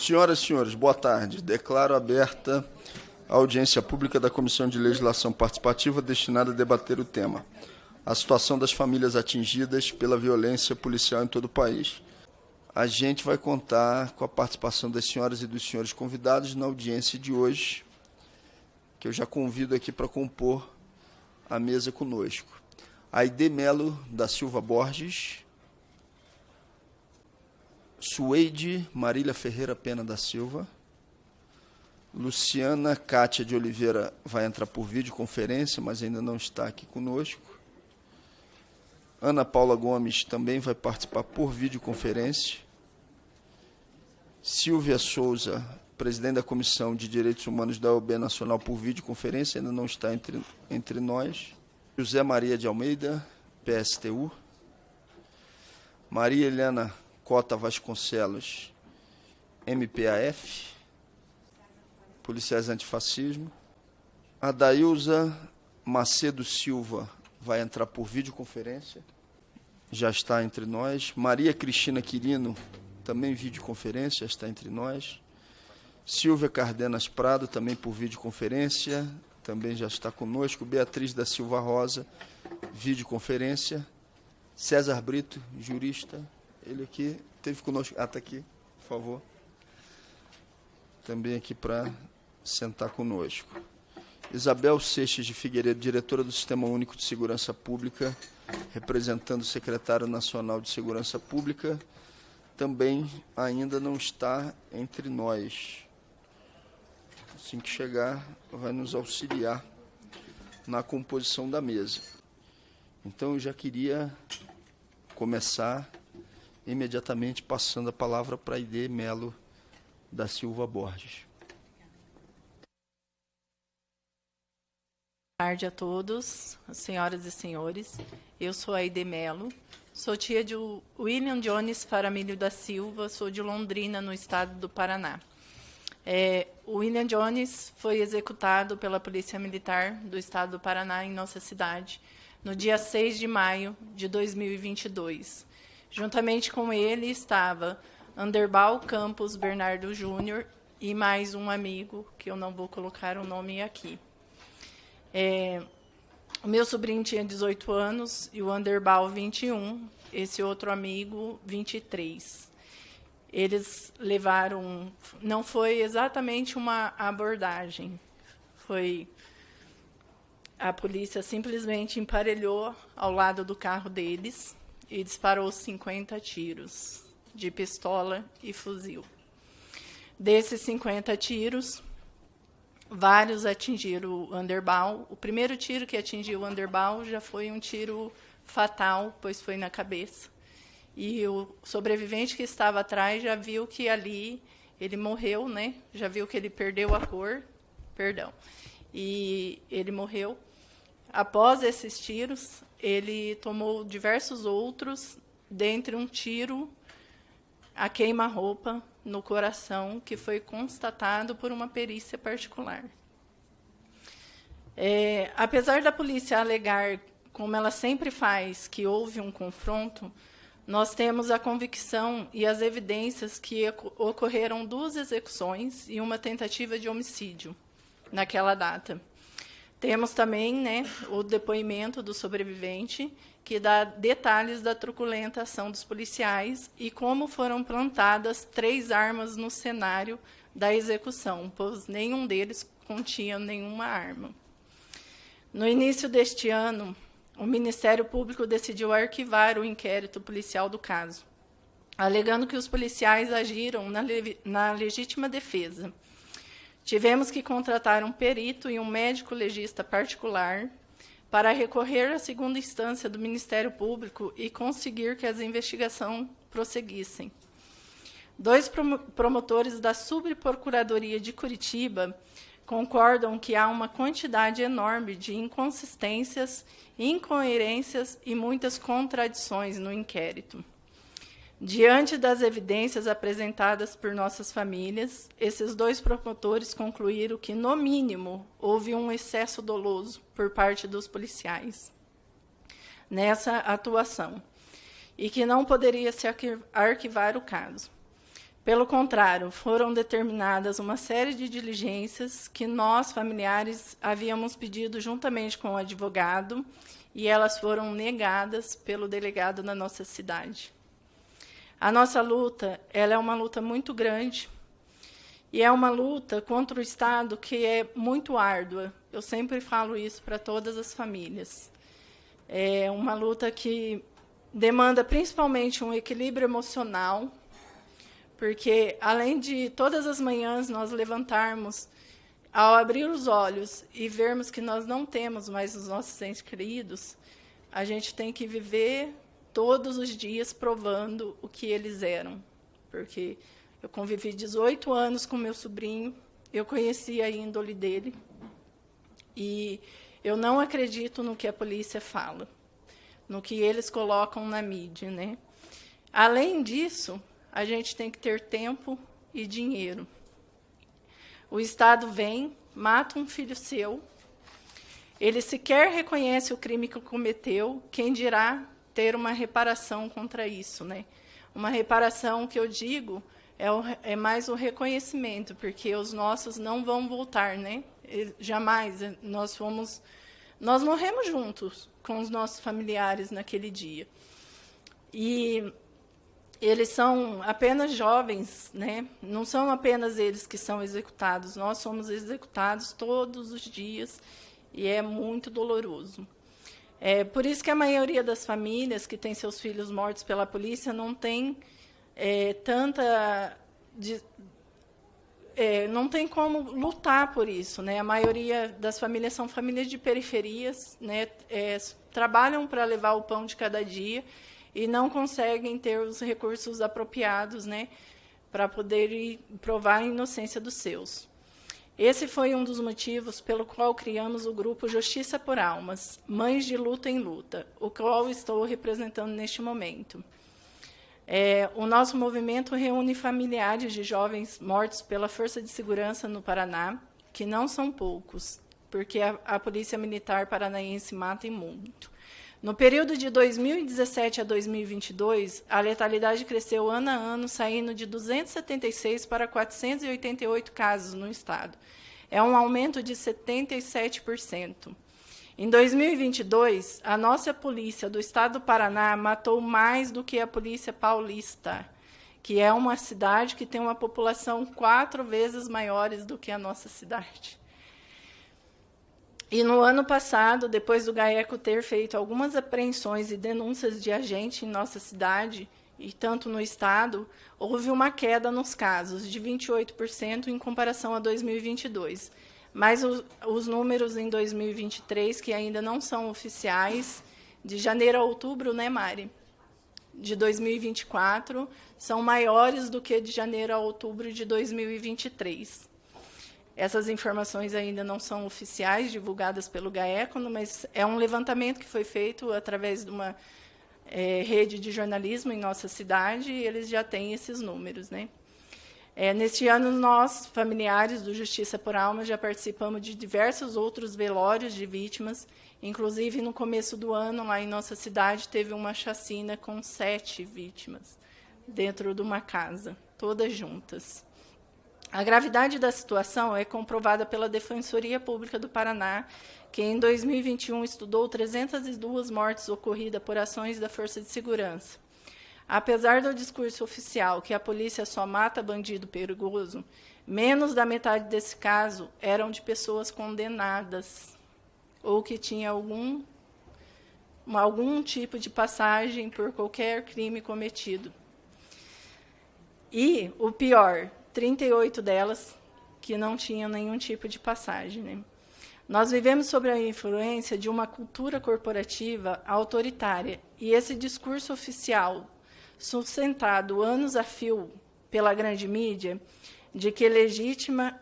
Senhoras e senhores, boa tarde. Declaro aberta a audiência pública da Comissão de Legislação Participativa destinada a debater o tema: a situação das famílias atingidas pela violência policial em todo o país. A gente vai contar com a participação das senhoras e dos senhores convidados na audiência de hoje, que eu já convido aqui para compor a mesa conosco. Aide Melo da Silva Borges, Sueide Marília Ferreira Pena da Silva, Luciana Cátia de Oliveira vai entrar por videoconferência, mas ainda não está aqui conosco. Ana Paula Gomes também vai participar por videoconferência. Silvia Souza, presidente da Comissão de Direitos Humanos da OAB Nacional, por videoconferência, ainda não está entre nós. José Maria de Almeida, PSTU. Maria Helena Cota Vasconcelos, MPAF, Policiais Antifascismo. Adailza Macedo Silva vai entrar por videoconferência, já está entre nós. Maria Cristina Quirino, também videoconferência, já está entre nós. Silvia Cardenas Prado, também por videoconferência, também já está conosco. Beatriz da Silva Rosa, videoconferência. César Brito, jurista, ele aqui, esteve conosco. Está aqui, por favor. Também aqui para sentar conosco. Isabel Seixas de Figueiredo, diretora do Sistema Único de Segurança Pública, representando o secretário nacional de Segurança Pública, também ainda não está entre nós. Assim que chegar, vai nos auxiliar na composição da mesa. Então, eu já queria começar imediatamente passando a palavra para Aide Melo da Silva Borges. Boa tarde a todos, senhoras e senhores. Eu sou Aide Melo, sou tia de William Jones Faramilho da Silva, sou de Londrina, no estado do Paraná. O William Jones foi executado pela Polícia Militar do estado do Paraná, em nossa cidade, no dia 6 de maio de 2022. Juntamente com ele estava Anderbal Campos Bernardo Júnior e mais um amigo, que eu não vou colocar o nome aqui. O meu sobrinho tinha 18 anos e o Anderbal 21, esse outro amigo 23. Eles levaram, não foi exatamente uma abordagem, foi a polícia simplesmente emparelhou ao lado do carro deles e disparou 50 tiros de pistola e fuzil. Desses 50 tiros, vários atingiram o Anderbal. O primeiro tiro que atingiu o Anderbal já foi um tiro fatal, pois foi na cabeça. E o sobrevivente que estava atrás já viu que ali ele morreu, né? Já viu que ele perdeu a cor, e ele morreu. Após esses tiros, ele tomou diversos outros, dentre um tiro a queima-roupa no coração, que foi constatado por uma perícia particular. Apesar da polícia alegar, como ela sempre faz, que houve um confronto, nós temos a convicção e as evidências que ocorreram 2 execuções e uma tentativa de homicídio naquela data. Temos também, o depoimento do sobrevivente, que dá detalhes da truculenta ação dos policiais e como foram plantadas 3 armas no cenário da execução, pois nenhum deles continha nenhuma arma. No início deste ano, o Ministério Público decidiu arquivar o inquérito policial do caso, alegando que os policiais agiram na legítima defesa. Tivemos que contratar um perito e um médico legista particular para recorrer à segunda instância do Ministério Público e conseguir que as investigações prosseguissem. 2 promotores da Subprocuradoria de Curitiba concordam que há uma quantidade enorme de inconsistências, incoerências e muitas contradições no inquérito. Diante das evidências apresentadas por nossas famílias, esses 2 promotores concluíram que, no mínimo, houve um excesso doloso por parte dos policiais nessa atuação e que não poderia se arquivar o caso. Pelo contrário, foram determinadas uma série de diligências que nós, familiares, havíamos pedido juntamente com o advogado, e elas foram negadas pelo delegado da nossa cidade. A nossa luta, ela é uma luta muito grande, e é uma luta contra o Estado que é muito árdua. Eu sempre falo isso para todas as famílias. É uma luta que demanda principalmente um equilíbrio emocional, porque, além de todas as manhãs nós levantarmos, ao abrir os olhos e vermos que nós não temos mais os nossos entes queridos, a gente tem que viver todos os dias provando o que eles eram. Porque eu convivi 18 anos com meu sobrinho, eu conheci a índole dele, e eu não acredito no que a polícia fala, no que eles colocam na mídia, né? Além disso, a gente tem que ter tempo e dinheiro. O Estado vem, mata um filho seu, ele sequer reconhece o crime que cometeu, quem dirá ter uma reparação contra isso, né? Uma reparação que eu digo é mais o reconhecimento, porque os nossos não vão voltar, né? Jamais. Nós morremos juntos com os nossos familiares naquele dia. E eles são apenas jovens, né? Não são apenas eles que são executados, nós somos executados todos os dias, e é muito doloroso. Por isso que a maioria das famílias que tem seus filhos mortos pela polícia não tem não tem como lutar por isso, né? A maioria das famílias são famílias de periferias, né? Trabalham para levar o pão de cada dia e não conseguem ter os recursos apropriados, né, para poder provar a inocência dos seus. Esse foi um dos motivos pelo qual criamos o grupo Justiça por Almas, Mães de Luta em Luta, o qual estou representando neste momento. O nosso movimento reúne familiares de jovens mortos pela Força de Segurança no Paraná, que não são poucos, porque a Polícia Militar Paranaense mata e muito. No período de 2017 a 2022, a letalidade cresceu ano a ano, saindo de 276 para 488 casos no estado. É um aumento de 77%. Em 2022, a nossa polícia do estado do Paraná matou mais do que a polícia paulista, que é uma cidade que tem uma população 4 vezes maiores do que a nossa cidade. E no ano passado, depois do GAECO ter feito algumas apreensões e denúncias de agente em nossa cidade, e tanto no estado, houve uma queda nos casos, de 28% em comparação a 2022. Mas os números em 2023, que ainda não são oficiais, de janeiro a outubro, né, Mari? De 2024, são maiores do que de janeiro a outubro de 2023. Essas informações ainda não são oficiais, divulgadas pelo GAECO, mas é um levantamento que foi feito através de uma rede de jornalismo em nossa cidade, e eles já têm esses números, né? Neste ano, nós, familiares do Justiça por Almas, já participamos de diversos outros velórios de vítimas, inclusive no começo do ano, lá em nossa cidade, teve uma chacina com 7 vítimas dentro de uma casa, todas juntas. A gravidade da situação é comprovada pela Defensoria Pública do Paraná, que em 2021 estudou 302 mortes ocorridas por ações da Força de Segurança. Apesar do discurso oficial que a polícia só mata bandido perigoso, menos da metade desse caso eram de pessoas condenadas ou que tinham algum tipo de passagem por qualquer crime cometido. E o pior, 38 delas que não tinham nenhum tipo de passagem, né? Nós vivemos sob a influência de uma cultura corporativa autoritária, e esse discurso oficial, sustentado anos a fio pela grande mídia, de que legítima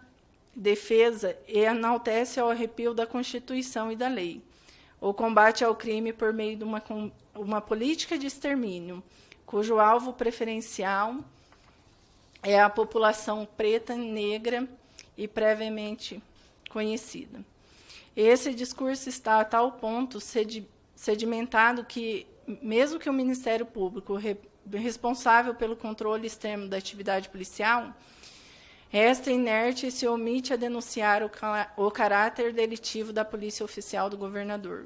defesa enaltece ao arrepio da Constituição e da lei, o combate ao crime por meio de uma política de extermínio, cujo alvo preferencial é a população preta, negra e previamente conhecida. Esse discurso está a tal ponto sedimentado que, mesmo que o Ministério Público responsável pelo controle externo da atividade policial, resta inerte e se omite a denunciar o caráter delitivo da polícia oficial do governador,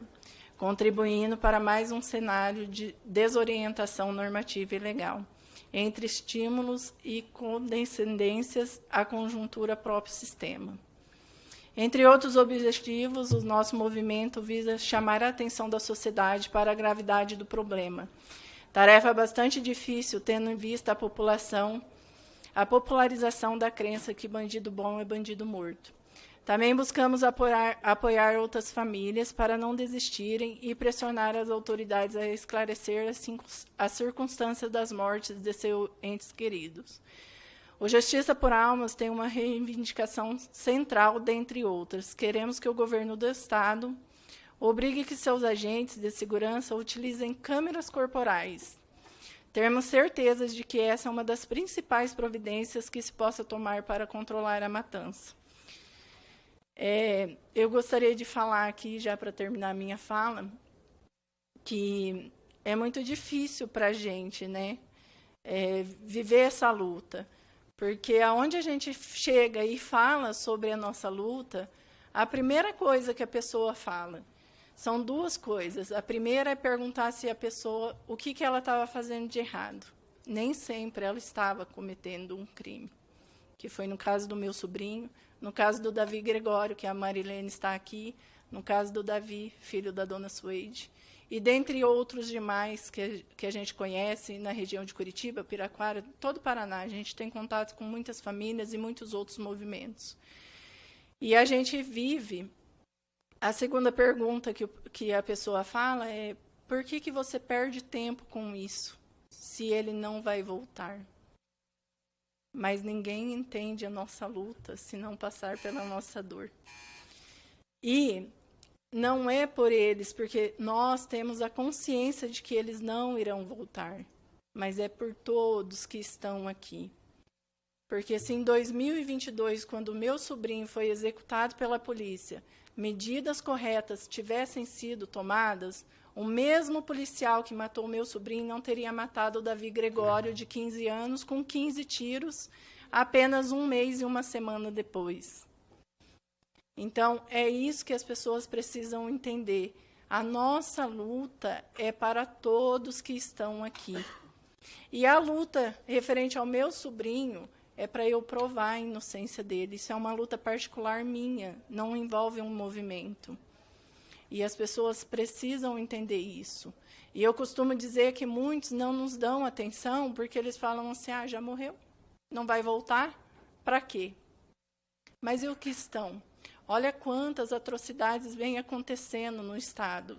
contribuindo para mais um cenário de desorientação normativa e legal, entre estímulos e condescendências à conjuntura próprio sistema. Entre outros objetivos, o nosso movimento visa chamar a atenção da sociedade para a gravidade do problema. Tarefa bastante difícil, tendo em vista a popularização da crença que bandido bom é bandido morto. Também buscamos apoiar outras famílias para não desistirem e pressionar as autoridades a esclarecer as circunstâncias das mortes de seus entes queridos. O Justiça por Almas tem uma reivindicação central, dentre outras. Queremos que o governo do Estado obrigue que seus agentes de segurança utilizem câmeras corporais. Temos certeza de que essa é uma das principais providências que se possa tomar para controlar a matança. Eu gostaria de falar aqui, já para terminar a minha fala, que é muito difícil para a gente, né, viver essa luta, porque aonde a gente chega e fala sobre a nossa luta, a primeira coisa que a pessoa fala são duas coisas. A primeira é perguntar se a pessoa, o que ela estava fazendo de errado. Nem sempre ela estava cometendo um crime, que foi no caso do meu sobrinho, no caso do Davi Gregório, que a Marilene está aqui, no caso do Davi, filho da dona Suede, e dentre outros demais que a gente conhece na região de Curitiba, Piraquara, todo o Paraná. A gente tem contato com muitas famílias e muitos outros movimentos. E a gente vive... A segunda pergunta que a pessoa fala é: por que você perde tempo com isso, se ele não vai voltar? Mas ninguém entende a nossa luta se não passar pela nossa dor. E não é por eles, porque nós temos a consciência de que eles não irão voltar, mas é por todos que estão aqui. Porque se em 2022, quando o meu sobrinho foi executado pela polícia, medidas corretas tivessem sido tomadas, o mesmo policial que matou o meu sobrinho não teria matado o Davi Gregório, de 15 anos, com 15 tiros, apenas 1 mês e 1 semana depois. Então, é isso que as pessoas precisam entender. A nossa luta é para todos que estão aqui. E a luta referente ao meu sobrinho é para eu provar a inocência dele. Isso é uma luta particular minha, não envolve um movimento. E as pessoas precisam entender isso. E eu costumo dizer que muitos não nos dão atenção porque eles falam assim: ah, já morreu, não vai voltar, para quê? Mas e o que estão? Olha quantas atrocidades vêm acontecendo no Estado,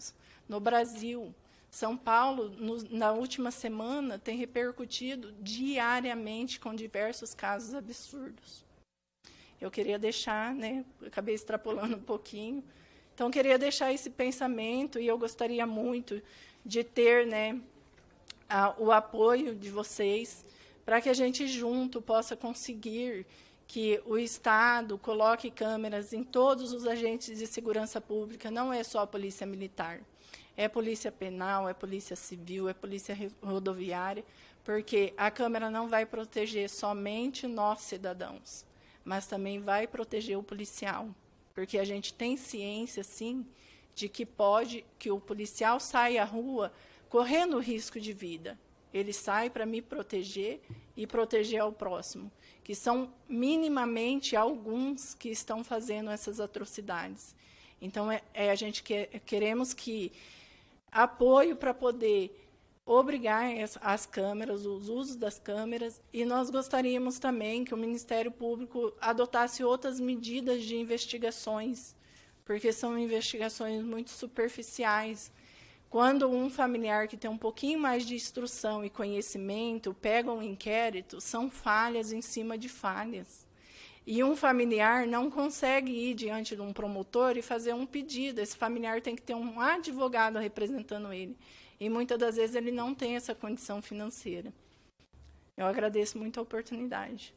no Brasil. São Paulo, na última semana, tem repercutido diariamente com diversos casos absurdos. Eu queria deixar, né, acabei extrapolando um pouquinho, então queria deixar esse pensamento, e eu gostaria muito de ter, né, o apoio de vocês, para que a gente junto possa conseguir que o Estado coloque câmeras em todos os agentes de segurança pública, não é só a Polícia Militar. É polícia penal, é polícia civil, é polícia rodoviária, porque a câmera não vai proteger somente nós, cidadãos, mas também vai proteger o policial, porque a gente tem ciência, sim, de que que o policial sai à rua correndo risco de vida. Ele sai para me proteger e proteger ao próximo, que são minimamente alguns que estão fazendo essas atrocidades. Então, a gente queremos que apoio para poder obrigar as câmeras, os usos das câmeras, e nós gostaríamos também que o Ministério Público adotasse outras medidas de investigações, porque são investigações muito superficiais. Quando um familiar que tem um pouquinho mais de instrução e conhecimento pega um inquérito, são falhas em cima de falhas. E um familiar não consegue ir diante de um promotor e fazer um pedido. Esse familiar tem que ter um advogado representando ele. E, muitas das vezes, ele não tem essa condição financeira. Eu agradeço muito a oportunidade.